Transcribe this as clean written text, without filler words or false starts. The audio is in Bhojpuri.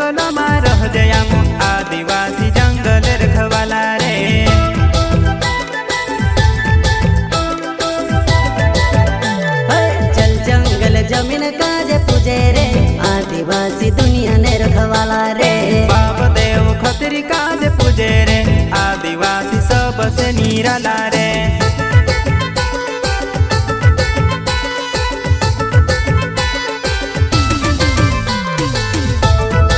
जंगल में रह जयामो आदिवासी जंगल रखवाला रे। चल जंगल जमीन काजे पूजे रे आदिवासी दुनिया ने रखवाला रे। बाप देव खतरी काजे पूजे रे आदिवासी सबसे निराला रे।